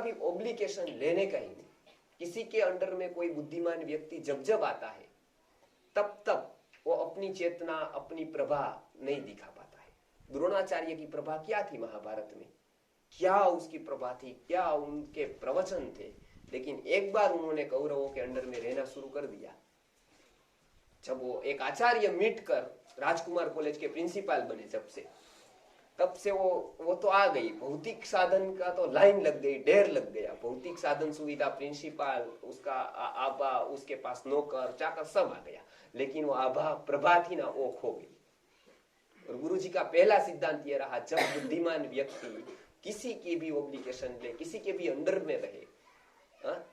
भी ऑब्लिगेशन लेने का ही नहीं। किसी के अंडर में कोई बुद्धिमान व्यक्ति जब जब आता है तब तब वो अपनी चेतना, अपनी प्रभा नहीं दिखा पाता है। द्रोणाचार्य की प्रभा क्या थी महाभारत में, क्या उसकी प्रभा थी, क्या उनके प्रवचन थे, लेकिन एक बार उन्होंने कौरवों के अंडर में रहना शुरू कर दिया, जब वो एक आचार्य मिट कर राजकुमार कॉलेज के प्रिंसिपल बने, तब से वो तो आ गई। भौतिक साधन का तो लाइन लग गई, ढेर लग गया। भौतिक साधन सुविधा, प्रिंसिपल, उसका आभा, उसके पास नौकर चाकर सब आ गया, लेकिन वो आभा प्रभा थी ना, वो खो गई। और गुरुजी का पहला सिद्धांत ये रहा, जब बुद्धिमान व्यक्ति किसी की भी ऑब्लिगेशन ले, किसी के भी अंडर में रहे,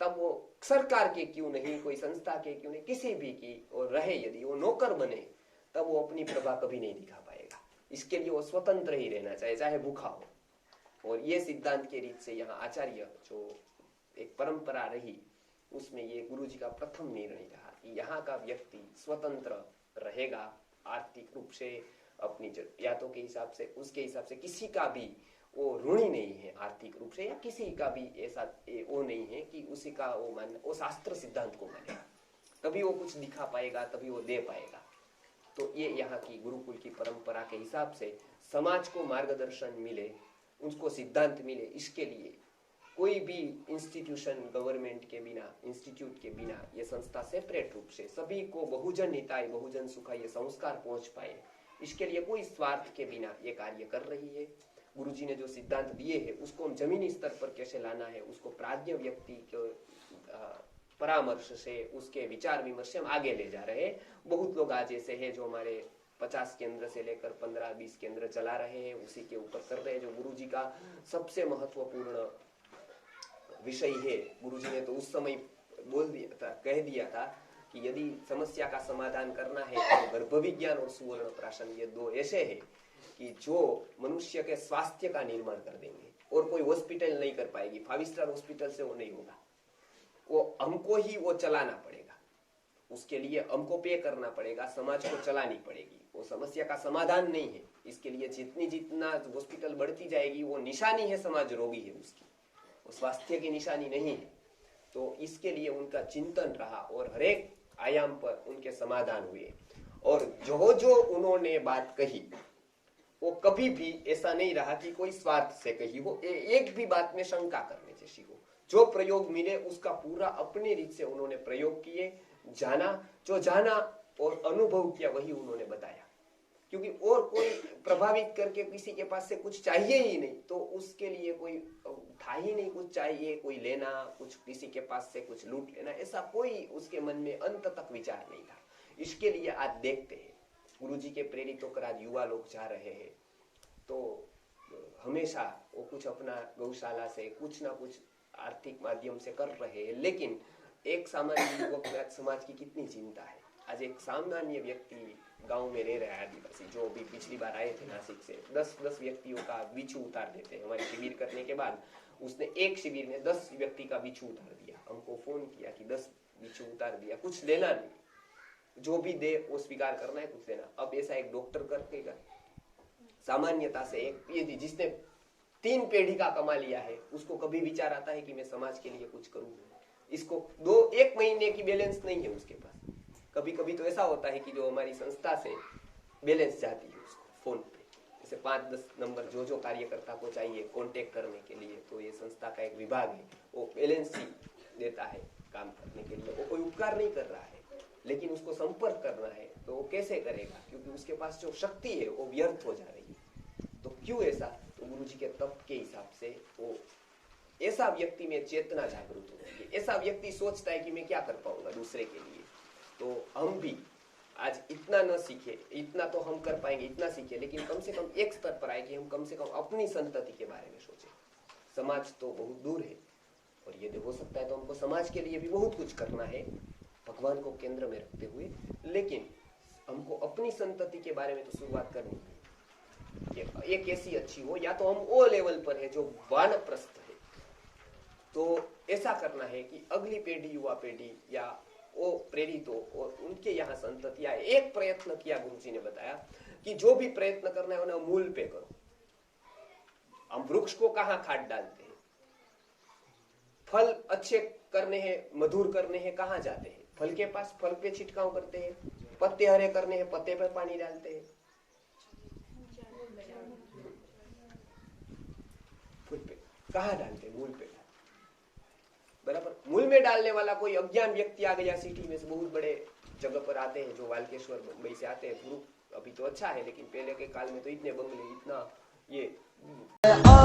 तब वो सरकार के क्यों नहीं, कोई संस्था के क्यों नहीं, किसी भी की और रहे, यदि वो नौकर बने, तब वो अपनी प्रभा कभी नहीं दिखा पाएगा। इसके लिए वो स्वतंत्र ही रहना चाहिए, चाहे भूखा हो। और ये सिद्धांत के रीत से यहाँ आचार्य जो एक परंपरा रही, उसमें ये गुरुजी का प्रथम निर्णय रहा कि यहाँ का व्यक्ति स्वतंत्र रहेगा आर्थिक रूप से, अपनी जरूरियातों के हिसाब से, उसके हिसाब से। किसी का भी वो ऋणी नहीं है आर्थिक रूप से, या किसी का भी ऐसा वो नहीं है कि उसी का वो मान, वो शास्त्र सिद्धांत को मानेगा, तभी वो कुछ दिखा पाएगा, तभी वो दे पाएगा। तो ये यहाँ की गुरुकुल की परंपरा के हिसाब से समाज को मार्गदर्शन मिले, उसको सिद्धांत मिले, इसके लिए कोई भी इंस्टीट्यूशन गवर्नमेंट के बिना, इंस्टीट्यूट के बिना, ये संस्था सेपरेट रूप से सभी को बहुजन हिताय बहुजन सुखाय ये संस्कार पहुंच पाए, इसके लिए कोई स्वार्थ के बिना ये कार्य कर रही है। गुरुजी ने जो सिद्धांत दिए हैं उसको हम जमीनी स्तर पर कैसे लाना है, उसको प्राज्ञ व्यक्ति के परामर्श से, उसके विचार विमर्श से हम आगे ले जा रहे हैं। बहुत लोग आज ऐसे हैं जो हमारे 50 केंद्र से लेकर 15-20 केंद्र चला रहे हैं, उसी के ऊपर कर रहे हैं, जो गुरुजी का सबसे महत्वपूर्ण विषय है। गुरुजी ने तो उस समय बोल दिया था, कह दिया था कि यदि समस्या का समाधान करना है तो गर्भ विज्ञान और सुवर्ण प्राशन ये दो ऐसे हैं कि जो मनुष्य के स्वास्थ्य का निर्माण कर देंगे, और कोई हॉस्पिटल नहीं कर पाएगी। 5 स्टार हॉस्पिटल से वो नहीं होगा, वो हमको ही वो चलाना पड़ेगा, उसके लिए हमको पे करना पड़ेगा, समाज को चलानी पड़ेगी। वो समस्या का समाधान नहीं है। इसके लिए जितना हॉस्पिटल बढ़ती जाएगी वो निशानी है, समाज रोगी है उसकी, वो स्वास्थ्य की निशानी नहीं है। तो इसके लिए उनका चिंतन रहा और हरेक आयाम पर उनके समाधान हुए। और जो उन्होंने बात कही वो कभी भी ऐसा नहीं रहा कि कोई स्वार्थ से कही हो, एक भी बात में शंका करने जैसी हो। जो प्रयोग मिले उसका पूरा अपनी रीत से उन्होंने प्रयोग किए, जो जाना और अनुभव किया वही उन्होंने बताया। क्योंकि और कोई प्रभावित करके किसी के पास से कुछ चाहिए ही नहीं, तो उसके लिए कोई था ही नहीं कुछ चाहिए, कोई लेना, कुछ किसी के पास से कुछ लूट लेना, ऐसा कोई उसके मन में अंत तक विचार नहीं था। इसके लिए आज देखते हैं गुरुजी के प्रेरित होकर आज युवा लोग जा रहे हैं, तो हमेशा वो कुछ अपना गौशाला से कुछ ना कुछ आर्थिक माध्यम से कर रहे हैं, लेकिन एक सामान्य युवक में आज समाज की कितनी चिंता है। आज एक सामान्य व्यक्ति गांव में रह रहा है, आदिवासी, जो अभी पिछली बार आए थे नासिक से, 10 व्यक्तियों का बिच्छू उतार देते हैं। हमारे शिविर करने के बाद उसने एक शिविर में 10 व्यक्ति का बिच्छू उतार दिया। हमको फोन किया कि 10 बिच्छू उतार दिया, कुछ लेना नहीं, जो भी दे वो स्वीकार करना है, कुछ लेना। अब ऐसा एक डॉक्टर करेगा सामान्यता से, एक जिसने 3 पीढ़ी का कमा लिया है, उसको कभी विचार आता है कि मैं समाज के लिए कुछ करूं? इसको 1 महीने की बैलेंस नहीं है उसके पास। कभी कभी तो ऐसा होता है कि जो हमारी संस्था से बैलेंस जाती है उसको फोन पे, जैसे 5-10 नंबर जो कार्यकर्ता को चाहिए कांटेक्ट करने के लिए, तो ये संस्था का एक विभाग है, वो बैलेंस ही देता है काम करने के लिए। वो कोई उपकार नहीं कर रहा है, लेकिन उसको संपर्क करना है तो वो कैसे करेगा? क्योंकि उसके पास जो शक्ति है वो व्यर्थ हो जा रही है। तो क्यों ऐसा? तो गुरुजी के तप के हिसाब से वो ऐसा व्यक्ति में चेतना जागृत होती है। ऐसा व्यक्ति सोचता है कि मैं क्या कर पाऊंगा दूसरे के लिए। तो हम भी आज इतना न सीखे, इतना तो हम कर पाएंगे, इतना सीखे, लेकिन कम से कम एक स्तर पर आए कि हम कम से कम अपनी संतति के बारे में सोचें। समाज तो बहुत दूर है, और यदि हो सकता है तो हमको समाज के लिए भी बहुत कुछ करना है, भगवान को केंद्र में रखते हुए, लेकिन हमको अपनी संतति के बारे में तो शुरुआत करनी है। एक ऐसी अच्छी हो, या तो हम वो लेवल पर है जो वानप्रस्थ है, तो ऐसा करना है कि अगली पीढ़ी, युवा पीढ़ी या वो प्रेरित हो और उनके यहाँ संतति आए। एक प्रयत्न किया गुरुजी ने बताया कि जो भी प्रयत्न करना है उन्हें मूल पे करो। हम वृक्ष को कहाँ खाद डालते हैं? फल अच्छे करने हैं, मधुर करने हैं, कहाँ जाते हैं? फल के पास। फल पे छिड़काव करते हैं। पत्ते हरे करने हैं, पत्ते पर पानी डालते हैं। फूल पे कहाँ डालते हैं? मूल पे। बराबर। मूल में डालने वाला कोई अज्ञान व्यक्ति आ गया सिटी में से, बहुत बड़े जगह पर आते हैं, जो वालकेश्वर मुंबई से आते हैं, ग्रुप अभी तो अच्छा है, लेकिन पहले के काल में तो इतने बंगले, इतना ये